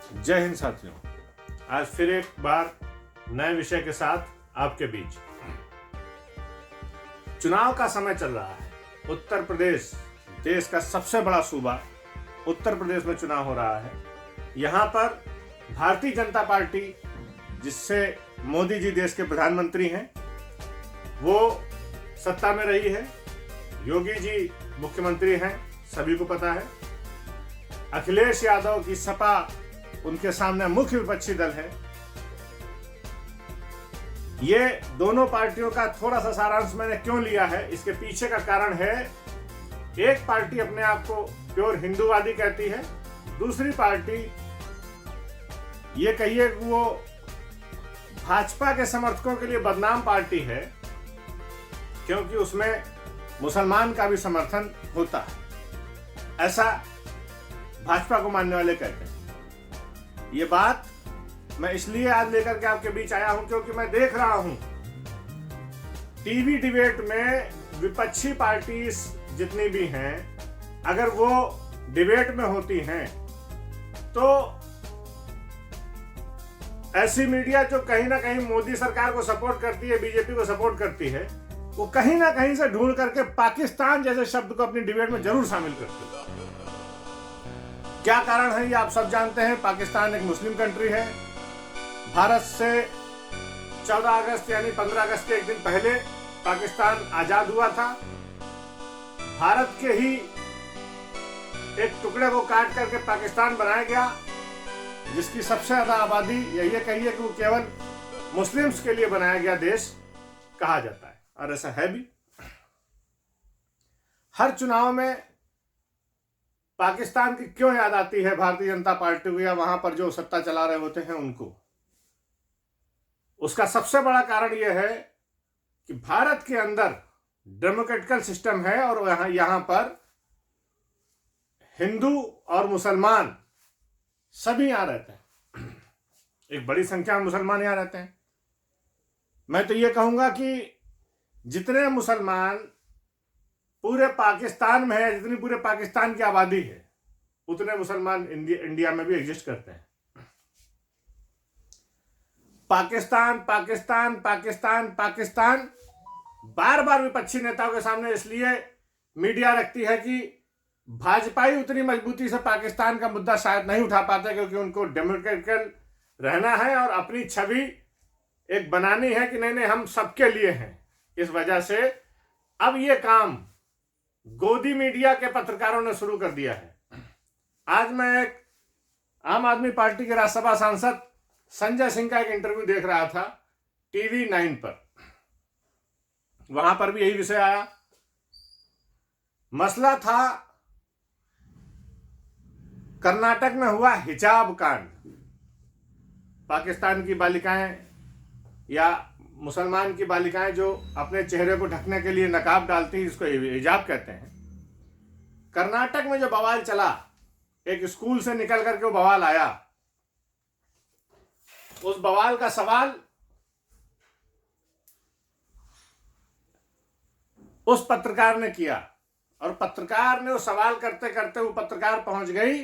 जय हिंद साथियों, आज फिर एक बार नए विषय के साथ आपके बीच। चुनाव का समय चल रहा है। उत्तर प्रदेश देश का सबसे बड़ा सूबा उत्तर प्रदेश में चुनाव हो रहा है। यहाँ पर भारतीय जनता पार्टी, जिससे मोदी जी देश के प्रधानमंत्री हैं, वो सत्ता में रही है। योगी जी मुख्यमंत्री हैं, सभी को पता है। अखिलेश यादव की सपा उनके सामने मुख्य विपक्षी दल है। ये दोनों पार्टियों का थोड़ा सा सारांश मैंने क्यों लिया है, इसके पीछे का कारण है, एक पार्टी अपने आप को प्योर हिंदूवादी कहती है, दूसरी पार्टी ये कहिए कि वो भाजपा के समर्थकों के लिए बदनाम पार्टी है, क्योंकि उसमें मुसलमान का भी समर्थन होता है, ऐसा भाजपा को मानने वाले कहते हैं। ये बात मैं इसलिए आज लेकर के आपके बीच आया हूं क्योंकि मैं देख रहा हूं टीवी डिबेट में विपक्षी पार्टी जितनी भी हैं, अगर वो डिबेट में होती हैं तो ऐसी मीडिया जो कहीं ना कहीं मोदी सरकार को सपोर्ट करती है, बीजेपी को सपोर्ट करती है, वो कहीं ना कहीं से ढूंढ करके पाकिस्तान जैसे शब्द को अपनी डिबेट में जरूर शामिल करती है। क्या कारण है ये आप सब जानते हैं। पाकिस्तान एक मुस्लिम कंट्री है। भारत से 14 अगस्त यानी 15 अगस्त के एक दिन पहले पाकिस्तान आजाद हुआ था। भारत के ही एक टुकड़े को काट करके पाकिस्तान बनाया गया, जिसकी सबसे ज्यादा आबादी, या ये कहिए कि वो केवल मुस्लिम्स के लिए बनाया गया देश कहा जाता है, और ऐसा है भी। हर चुनाव में पाकिस्तान की क्यों याद आती है भारतीय जनता पार्टी को, या वहां पर जो सत्ता चला रहे होते हैं उनको? उसका सबसे बड़ा कारण यह है कि भारत के अंदर डेमोक्रेटिकल सिस्टम है, और यहां पर हिंदू और मुसलमान सभी यहां रहते हैं। एक बड़ी संख्या में मुसलमान यहां रहते हैं। मैं तो ये कहूंगा कि जितने मुसलमान पूरे पाकिस्तान में है, जितनी पूरे पाकिस्तान की आबादी है, उतने मुसलमान इंडिया में भी एग्जिस्ट करते हैं। पाकिस्तान पाकिस्तान पाकिस्तान पाकिस्तान बार बार विपक्षी नेताओं के सामने इसलिए मीडिया रखती है कि भाजपाई उतनी मजबूती से पाकिस्तान का मुद्दा शायद नहीं उठा पाते, क्योंकि उनको डेमोक्रेटिकल रहना है और अपनी छवि एक बनानी है कि नहीं हम सबके लिए हैं। इस वजह से अब ये काम गोदी मीडिया के पत्रकारों ने शुरू कर दिया है। आज मैं एक आम आदमी पार्टी के राज्यसभा सांसद संजय सिंह का एक इंटरव्यू देख रहा था टीवी 9 पर। वहां पर भी यही विषय आया। मसला था कर्नाटक में हुआ हिजाब कांड। पाकिस्तान की बालिकाएं या मुसलमान की बालिकाएं जो अपने चेहरे को ढकने के लिए नकाब डालती हैं, जिसको हिजाब कहते हैं। कर्नाटक में जो बवाल चला, एक स्कूल से निकल करके वो बवाल आया। उस बवाल का सवाल उस पत्रकार ने किया, और पत्रकार ने वो सवाल करते करते वो पत्रकार पहुंच गई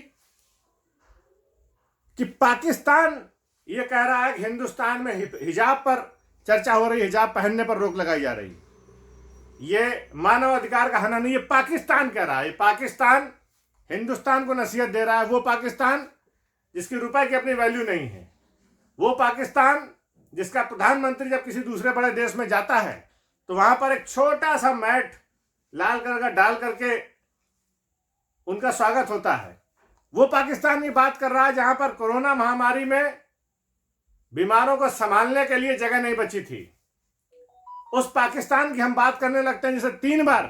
कि पाकिस्तान ये कह रहा है कि हिंदुस्तान में हिजाब पर चर्चा हो रही, हिजाब पहनने पर रोक लगाई जा रही। ये मानव अधिकार का हनन नहीं, ये पाकिस्तान कह रहा है। पाकिस्तान हिंदुस्तान को नसीहत दे रहा है। वो पाकिस्तान जिसकी रुपए की अपनी वैल्यू नहीं है, वो पाकिस्तान जिसका प्रधानमंत्री जब किसी दूसरे बड़े देश में जाता है तो वहां पर एक छोटा सा मैट लाल कलर का डाल करके उनका स्वागत होता है। वो पाकिस्तान की बात कर रहा है जहां पर कोरोना महामारी में बीमारों को संभालने के लिए जगह नहीं बची थी। उस पाकिस्तान की हम बात करने लगते हैं जिसे 3 बार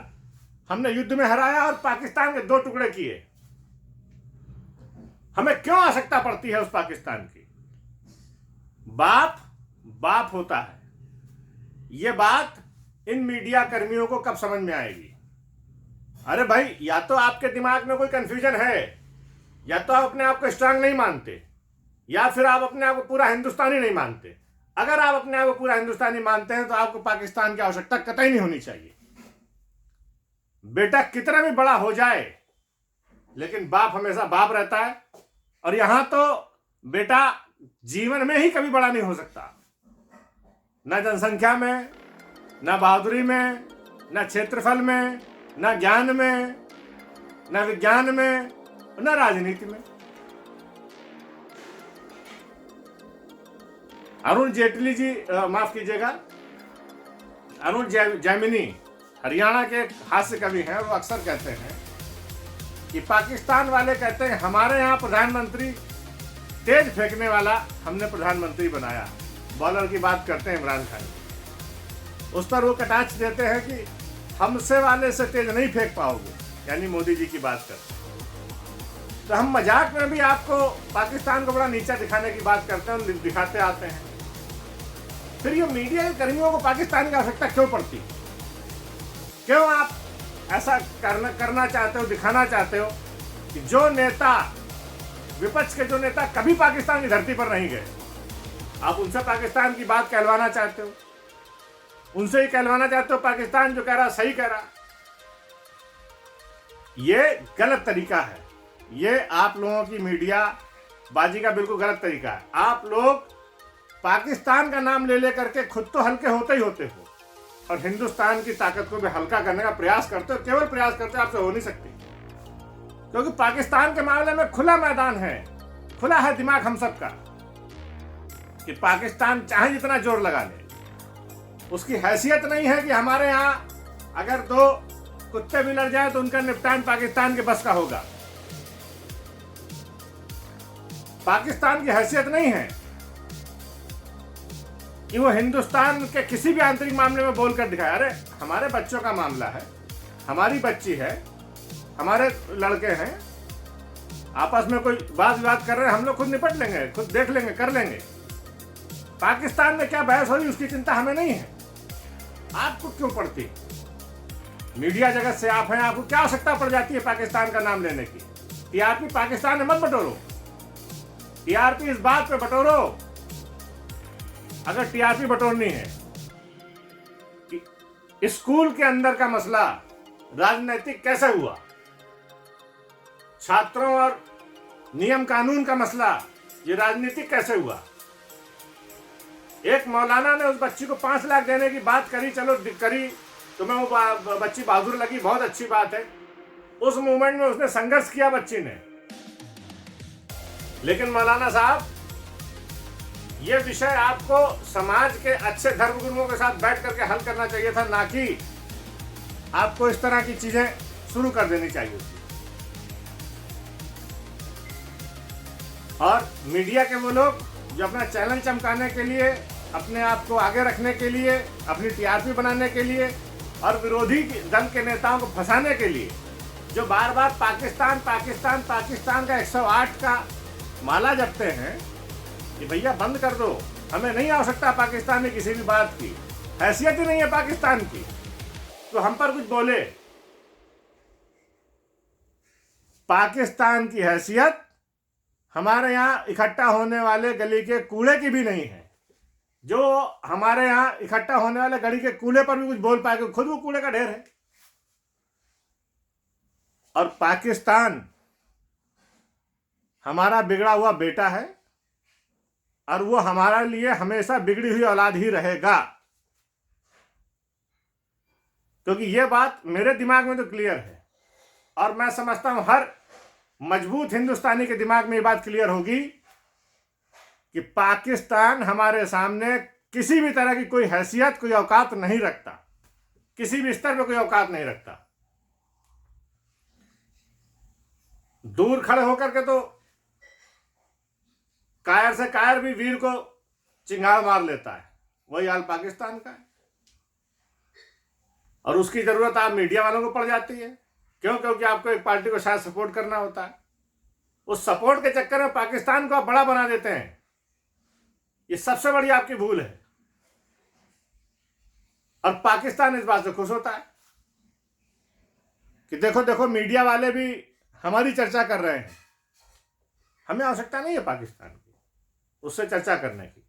हमने युद्ध में हराया और पाकिस्तान के 2 टुकड़े किए। हमें क्यों आवश्यकता पड़ती है उस पाकिस्तान की? बाप बाप होता है। ये बात इन मीडिया कर्मियों को कब समझ में आएगी? अरे भाई, या तो आपके दिमाग में कोई कंफ्यूजन है, या तो आप अपने आप को स्ट्रांग नहीं मानते, या फिर आप अपने आप को पूरा हिंदुस्तानी नहीं मानते। अगर आप अपने आप को पूरा हिंदुस्तानी मानते हैं तो आपको पाकिस्तान की आवश्यकता कतई नहीं होनी चाहिए। बेटा कितना भी बड़ा हो जाए, लेकिन बाप हमेशा बाप रहता है। और यहां तो बेटा जीवन में ही कभी बड़ा नहीं हो सकता, न जनसंख्या में, न बहादुरी में, न क्षेत्रफल में, न ज्ञान में, न विज्ञान में, न राजनीति में। अरुण जेटली जी, माफ कीजिएगा, अरुण जैमिनी हरियाणा के हास्य कवि हैं, वो अक्सर कहते हैं कि पाकिस्तान वाले कहते हैं हमारे यहाँ प्रधानमंत्री तेज फेंकने वाला हमने प्रधानमंत्री बनाया। बॉलर की बात करते हैं इमरान खान, उस पर वो कटाक्ष देते हैं कि हमसे वाले से तेज नहीं फेंक पाओगे, यानी मोदी जी की बात करते हैं। तो हम मजाक में भी आपको पाकिस्तान को बड़ा नीचा दिखाने की बात करते हैं और दिखाते आते हैं। फिर ये मीडिया के कर्मियों को पाकिस्तान की आवश्यकता क्यों पड़ती? क्यों आप ऐसा करना चाहते हो, दिखाना चाहते हो कि जो नेता, विपक्ष के जो नेता कभी पाकिस्तान की धरती पर नहीं गए, आप उनसे पाकिस्तान की बात कहलवाना चाहते हो, उनसे ही कहलवाना चाहते हो पाकिस्तान जो कह रहा सही कह रहा। ये गलत तरीका है, ये आप लोगों की मीडिया बाजी का बिल्कुल गलत तरीका है। आप लोग पाकिस्तान का नाम ले करके खुद तो हल्के होते ही होते हो और हिंदुस्तान की ताकत को भी हल्का करने का प्रयास करते हो। केवल प्रयास करते हो, आपसे हो नहीं सकती, क्योंकि पाकिस्तान के मामले में खुला मैदान है, खुला है दिमाग हम सबका कि पाकिस्तान चाहे जितना जोर लगा ले, उसकी हैसियत नहीं है कि हमारे यहाँ अगर दो कुत्ते भी लड़ जाए तो उनका निपटान पाकिस्तान के बस का होगा। पाकिस्तान की हैसियत नहीं है कि वो हिंदुस्तान के किसी भी आंतरिक मामले में बोलकर दिखाए, अरे हमारे बच्चों का मामला है, हमारी बच्ची है, हमारे लड़के हैं, आपस में कोई वाद विवाद कर रहे हैं, हम लोग खुद निपट लेंगे, खुद देख लेंगे, कर लेंगे। पाकिस्तान में क्या बहस हो रही उसकी चिंता हमें नहीं है, आपको क्यों पड़ती? मीडिया जगत से आप हैं, आपको क्या आवश्यकता पड़ जाती है पाकिस्तान का नाम लेने की? टीआरपी पाकिस्तान में मत बटोरो, टीआरपी इस बात पे बटोरो, अगर टीआरपी बटोरनी है कि स्कूल के अंदर का मसला राजनीतिक कैसे हुआ, छात्रों और नियम कानून का मसला ये राजनीतिक कैसे हुआ। एक मौलाना ने उस बच्ची को 5 लाख देने की बात करी, चलो करी, तुम्हें वो बच्ची बहादुर लगी, बहुत अच्छी बात है। उस मूवमेंट में उसने संघर्ष किया बच्ची ने, लेकिन मौलाना साहब ये विषय आपको समाज के अच्छे धर्मगुरुओं के साथ बैठ करके हल करना चाहिए था, ना कि आपको इस तरह की चीजें शुरू कर देनी चाहिए थी। और मीडिया के वो लोग जो अपना चैनल चमकाने के लिए, अपने आप को आगे रखने के लिए, अपनी टीआरपी बनाने के लिए और विरोधी दल के नेताओं को फंसाने के लिए जो बार बार पाकिस्तान पाकिस्तान पाकिस्तान का 108 का माला जपते हैं कि भैया बंद कर दो, हमें नहीं आवश्यकता पाकिस्तान में किसी भी बात की, हैसियत ही नहीं है पाकिस्तान की, तो हम पर कुछ बोले। पाकिस्तान की हैसियत हमारे यहाँ इकट्ठा होने वाले गली के कूड़े की भी नहीं है। जो हमारे यहाँ इकट्ठा होने वाले गली के कूड़े पर भी कुछ बोल पाएगा, खुद वो कूड़े का ढेर है। और पाकिस्तान हमारा बिगड़ा हुआ बेटा है और वो हमारे लिए हमेशा बिगड़ी हुई औलाद ही रहेगा, क्योंकि ये बात मेरे दिमाग में तो क्लियर है और मैं समझता हूं हर मजबूत हिंदुस्तानी के दिमाग में ये बात क्लियर होगी कि पाकिस्तान हमारे सामने किसी भी तरह की कोई हैसियत, कोई औकात नहीं रखता, किसी भी स्तर पे कोई औकात नहीं रखता। दूर खड़े होकर के तो कायर से कायर भी वीर को चिंगार मार लेता है, वही हाल पाकिस्तान का है। और उसकी जरूरत आप मीडिया वालों को पड़ जाती है, क्यों? क्योंकि आपको एक पार्टी को शायद सपोर्ट करना होता है, उस सपोर्ट के चक्कर में पाकिस्तान को आप बड़ा बना देते हैं। ये सबसे बड़ी आपकी भूल है और पाकिस्तान इस बात से खुश होता है कि देखो देखो मीडिया वाले भी हमारी चर्चा कर रहे हैं। हमें आवश्यकता नहीं है पाकिस्तान की, उससे चर्चा करने की।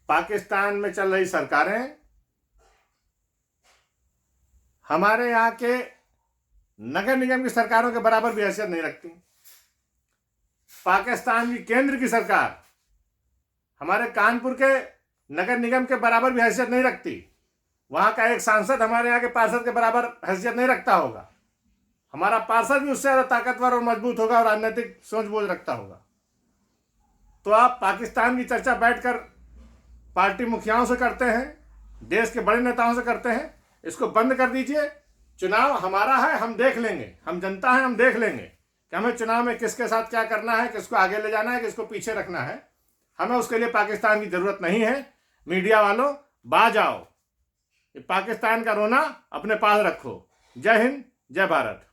पाकिस्तान में चल रही सरकारें हमारे यहाँ के नगर निगम की सरकारों के बराबर भी हैसियत नहीं रखती। पाकिस्तान की केंद्र की सरकार हमारे कानपुर के नगर निगम के बराबर भी हैसियत नहीं रखती। वहां का एक सांसद हमारे यहाँ के पार्षद के बराबर हैसियत नहीं रखता होगा। हमारा पार्षद भी उससे ज़्यादा ताकतवर और मजबूत होगा और राजनीतिक सोच बोझ रखता होगा। तो आप पाकिस्तान की चर्चा बैठकर पार्टी मुखियाओं से करते हैं, देश के बड़े नेताओं से करते हैं। इसको बंद कर दीजिए। चुनाव हमारा है, हम देख लेंगे। हम जनता है, हम देख लेंगे कि हमें चुनाव में किसके साथ क्या करना है, किसको आगे ले जाना है, किसको पीछे रखना है। हमें उसके लिए पाकिस्तान की जरूरत नहीं है। मीडिया वालों, बाज आओ, पाकिस्तान का रोना अपने पास रखो। जय हिंद, जय भारत।